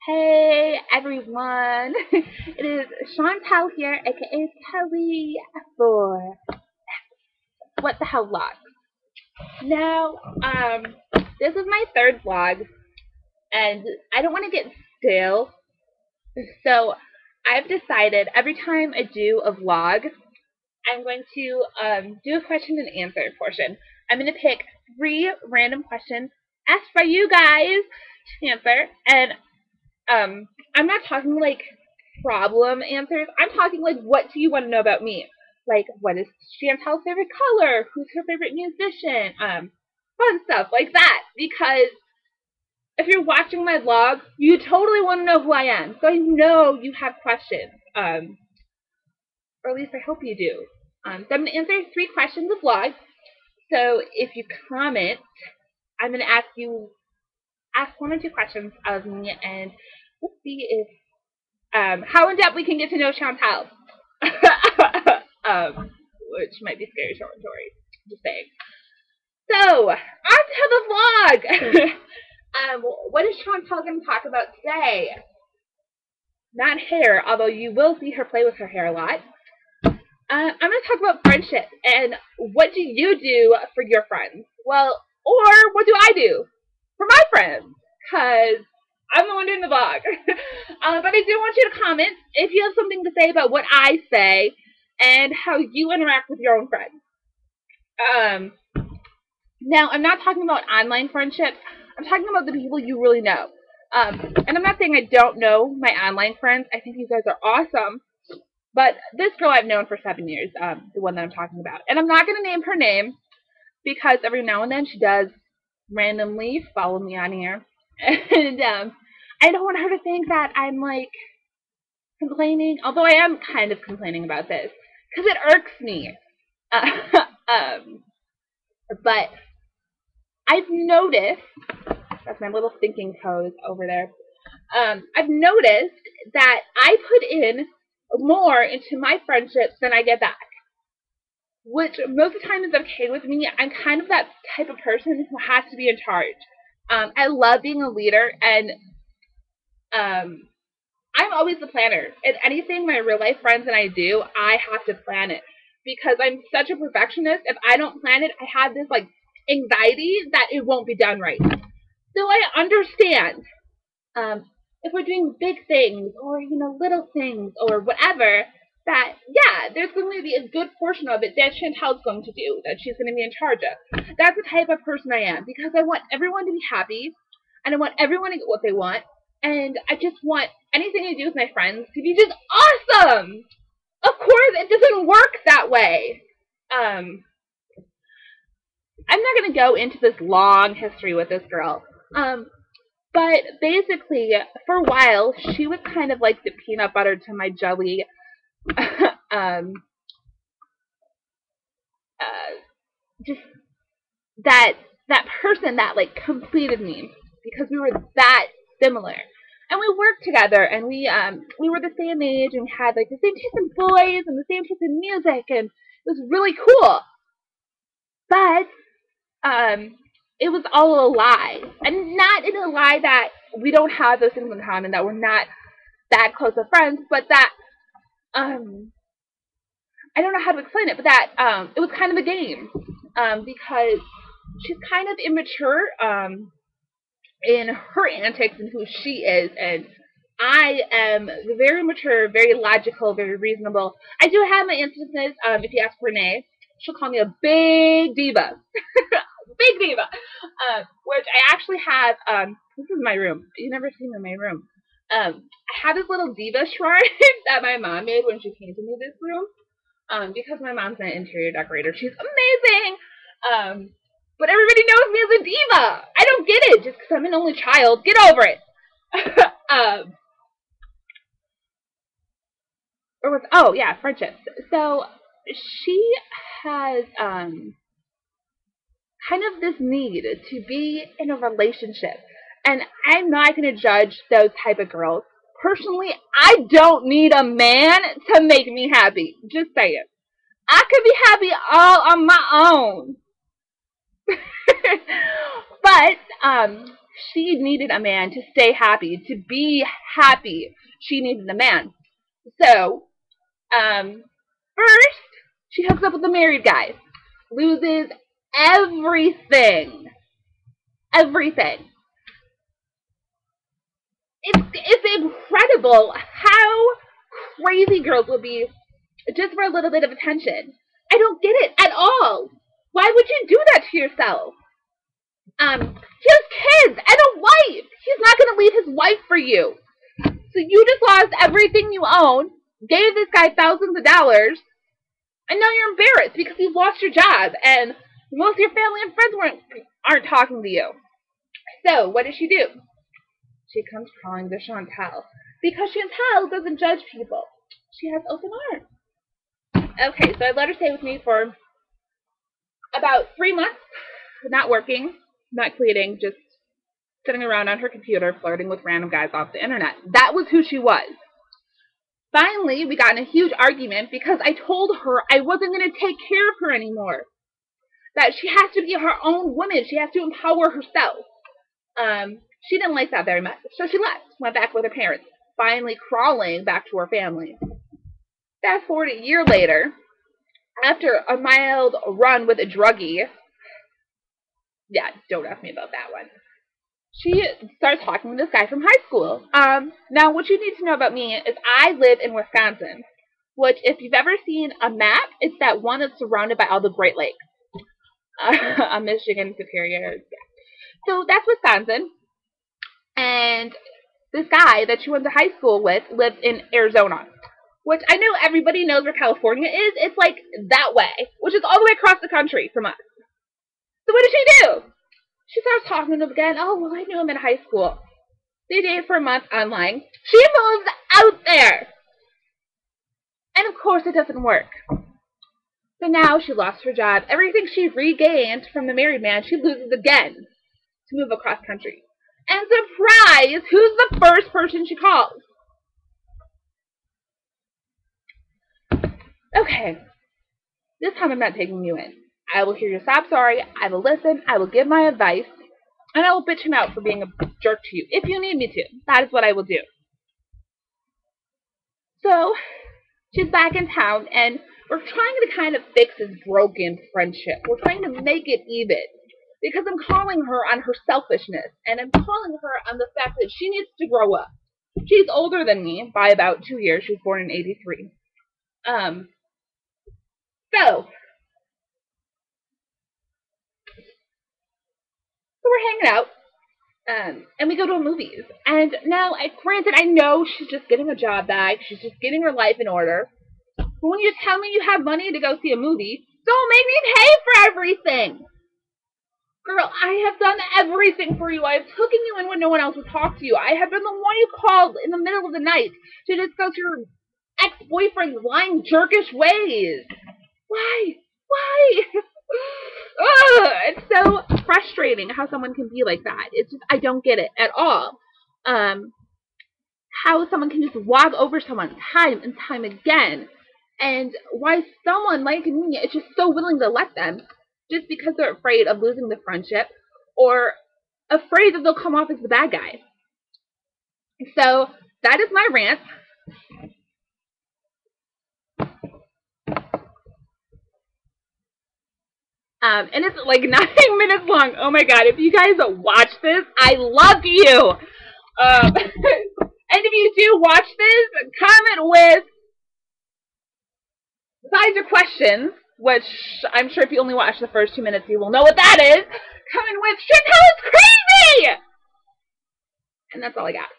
Hey everyone, it is Telle here, aka Telle for What the Hell Vlogs. Now, this is my third vlog, and I don't want to get stale, so I've decided every time I do a vlog, I'm going to do a question and answer portion. I'm going to pick 3 random questions asked by you guys to answer, and I'm not talking like problem answers. I'm talking like, what do you want to know about me? Like, what is Chantel's favorite color? Who's her favorite musician? Fun stuff like that. Because if you're watching my vlog, you totally want to know who I am. So I know you have questions. Or at least I hope you do. So I'm going to answer 3 questions a vlog. So if you comment, I'm going to ask 1 or 2 questions of me, and we'll see if how in depth we can get to know Chantel. Which might be scary territory. Just saying. So, on to the vlog. What is Chantel going to talk about today? Not hair, although you will see her play with her hair a lot. I'm going to talk about friendship and what do you do for your friends? Well, or what do I do for my friends? Because I'm the one doing the vlog. But I do want you to comment if you have something to say about what I say and how you interact with your own friends. Now, I'm not talking about online friendships. I'm talking about the people you really know. And I'm not saying I don't know my online friends. I think you guys are awesome. But this girl I've known for 7 years, the one that I'm talking about. And I'm not going to name her name because every now and then she does randomly follow me on here. And I don't want her to think that I'm like complaining, although I am kind of complaining about this because it irks me. But I've noticed, that's my little thinking toes over there. I've noticed that I put in more into my friendships than I get back, which most of the time is okay with me. I'm kind of that type of person who has to be in charge. I love being a leader, and I'm always the planner. And anything my real life friends and I do, I have to plan it because I'm such a perfectionist. If I don't plan it, I have this like anxiety that it won't be done right. So I understand if we're doing big things or little things or whatever, that yeah, there's going to be a good portion of it that Chantel's going to do, that she's going to be in charge of. That's the type of person I am because I want everyone to be happy and I want everyone to get what they want, and I just want anything I do with my friends to be just awesome. Of course, it doesn't work that way. I'm not going to go into this long history with this girl. But basically, for a while, she was kind of like the peanut butter to my jelly. Just that person that like completed me because we were that similar, and we worked together, and we were the same age, and we had like the same taste in boys and the same taste in music, and it was really cool. But it was all a lie, and not in a lie that we don't have those things in common, that we're not that close of friends, but that I don't know how to explain it, but that it was kind of a game because she's kind of immature in her antics and who she is, and I am very mature, very logical, very reasonable. I do have my instances. If you ask Renee, she'll call me a big diva. Big diva. Which I actually have, this is my room. You never seen in my room. I have this little diva shrine that my mom made when she painted me this room. Because my mom's an interior decorator. She's amazing. But everybody knows me as a diva. I don't get it just because I'm an only child. Get over it. Oh yeah, friendships. So she has kind of this need to be in a relationship, and I'm not going to judge those type of girls. Personally, I don't need a man to make me happy. Just saying. I could be happy all on my own. But she needed a man to stay happy, to be happy. She needed a man. So, first, she hooks up with a married guy, loses everything. Everything. It's incredible how crazy girls will be just for a little bit of attention. I don't get it at all. Why would you do that to yourself? He has kids and a wife. He's not going to leave his wife for you. So you just lost everything you own, gave this guy thousands of dollars, and now you're embarrassed because you've lost your job and most of your family and friends aren't talking to you. So what does she do? She comes crawling to Chantel because Chantel doesn't judge people. She has open arms. Okay, so I let her stay with me for about 3 months, not working, not tweeting, just sitting around on her computer flirting with random guys off the internet. That was who she was. Finally, we got in a huge argument because I told her I wasn't going to take care of her anymore. That she has to be her own woman. She has to empower herself. She didn't like that very much, so she left, went back with her parents, finally crawling back to her family. Fast forward a year later, after a mild run with a druggie, yeah, don't ask me about that one, she starts talking to this guy from high school. Now, what you need to know about me is I live in Wisconsin, which, if you've ever seen a map, it's that one that's surrounded by all the Great Lakes. Michigan, Superior, yeah. So that's Wisconsin. And this guy that she went to high school with lives in Arizona, which I know everybody knows where California is. It's like that way, which is all the way across the country from us. So what does she do? She starts talking to him again. Oh, well, I knew him in high school. They dated for a month online. She moves out there. And of course it doesn't work. So now she lost her job. Everything she regained from the married man, she loses again to move across country. And surprise, who's the first person she calls? Okay, this time I'm not taking you in. I will hear your sob sorry, I will listen, I will give my advice, and I will bitch him out for being a jerk to you, if you need me to. That is what I will do. So, she's back in town, and we're trying to kind of fix this broken friendship. We're trying to make it even. Because I'm calling her on her selfishness, and I'm calling her on the fact that she needs to grow up. She's older than me by about 2 years. She was born in '83. So we're hanging out, and we go to movies. And now, granted, I know she's just getting a job back. She's just getting her life in order. But when you tell me you have money to go see a movie, don't make me pay for everything. Girl, I have done everything for you. I have taken you in when no one else would talk to you. I have been the one you called in the middle of the night to discuss your ex-boyfriend's lying, jerkish ways. Why? Why? Ugh, it's so frustrating how someone can be like that. It's just, I don't get it at all. How someone can just walk over someone time and time again. And why someone like me is just so willing to let them. Just because they're afraid of losing the friendship or afraid that they'll come off as the bad guy. So that is my rant. And it's like 9 minutes long. Oh my god, if you guys watch this, I love you. And if you do watch this, comment with, besides your questions, which I'm sure if you only watch the first 2 minutes, you will know what that is. Coming with, Chantel is crazy! And that's all I got.